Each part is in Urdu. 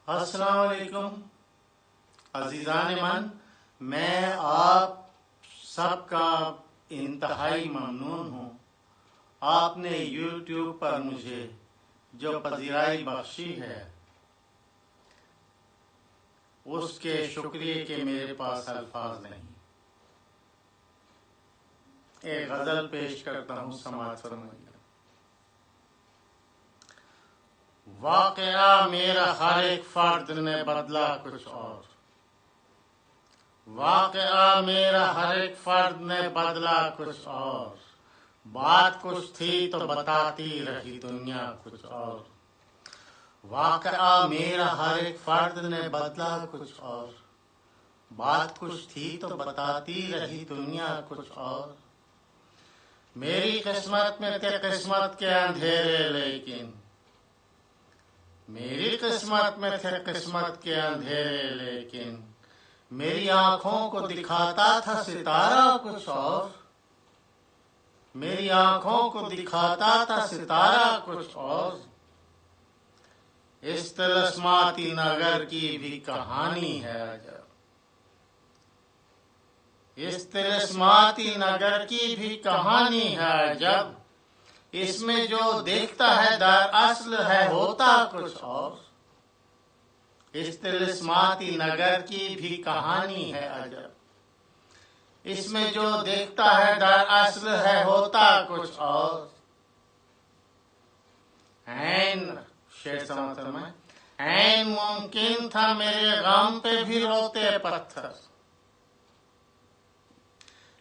السلام علیکم عزیزان من، میں آپ سب کا انتہائی ممنون ہوں۔ آپ نے یوٹیوب پر مجھے جو پذیرائی بخشی ہے اس کے شکریہ کے میرے پاس الفاظ نہیں۔ ایک غزل پیش کرتا ہوں، سماعت فرمائیے۔ واقعہ میرا ہر ایک فرد نے بدلا کچھ اور، واقعہ میرا ہر ایک فرد نے بدلا کچھ اور، بات کچھ تھی تو بتاتی رہی دنیا کچھ اور۔ واقعہ میرا ہر ایک فرد نے بدلا کچھ اور، بات کچھ تھی تو بتاتی رہی دنیا کچھ اور۔ میری قسمت میں تھے قسمت کے اندھیرے، لیکن میری قسمت میں تھے قسمت کے اندھیرے، لیکن میری آنکھوں کو دکھاتا تھا ستارہ کچھ اور، میری آنکھوں کو دکھاتا تھا ستارہ کچھ اور۔ اس طلسماتی نگر کی بھی کہانی ہے عجب، اس طلسماتی نگر کی بھی کہانی ہے عجب، اس میں جو دیکھتا ہے در اصل ہے ہوتا کچھ اور۔ اس طلسماتی نگر کی بھی کہانی ہے عجب، اس میں جو دیکھتا ہے در اصل ہے ہوتا کچھ اور۔ عین ممکن تھا میرے غم پہ بھی روتے پتھر،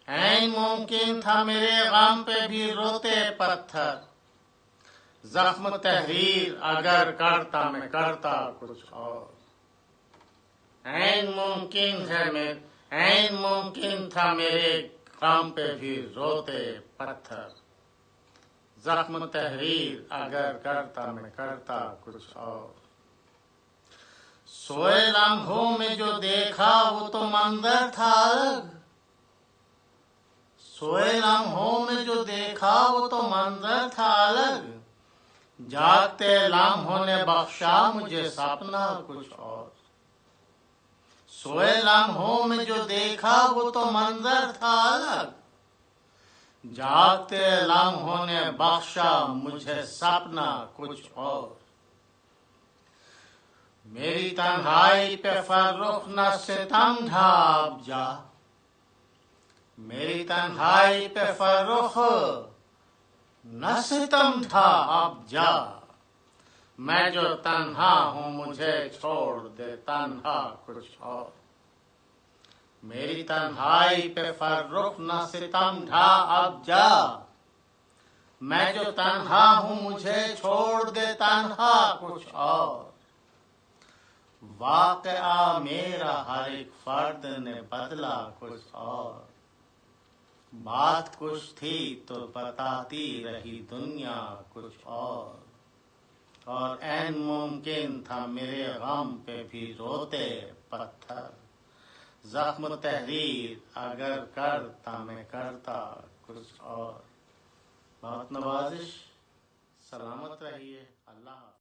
عین ممکن تھا میرے غم پہ بھی روتے پتھر، زخم تحریر اگر کرتا میں کرتا کچھ اور۔ عین ممکن تھا میرے غم پہ بھی روتے پتھر، زخم تحریر اگر کرتا میں کرتا کچھ اور۔ سوئے لمحوں میں جو دیکھا وہ تو منظر تھا الگ، سوئے لمحوں میں جو دیکھا وہ تو منظر تھا الگ، جاگتے لمحوں نے بخشا مجھے سپنا کچھ اور۔ سوئے لمحوں میں جو دیکھا وہ تو منظر تھا الگ، جاگتے لمحوں نے بخشا مجھے سپنا کچھ اور۔ میری تنہائی پہ فرخ نہ ستم ڈھا اب جا، میری تنہائی پہ فرخ نہ ستم ڈھا اب جا، میں جو تنہا ہوں مجھے چھوڑ دے تنہا کچھ اور۔ میری تنہائی پہ فرخ نہ ستم ڈھا اب جا، میں جو تنہا ہوں مجھے چھوڑ دے تنہا کچھ اور۔ واقعہ میرا ہر ایک فرد نے بدلا کچھ اور، بات کچھ تھی تو بتاتی رہی دنیا کچھ اور عین ممکن تھا میرے غم پہ بھی روتے پتھر، زخم تحریر اگر کرتا میں کرتا کچھ اور۔ بہت نوازش، سلامت رہیے، اللہ حافظ۔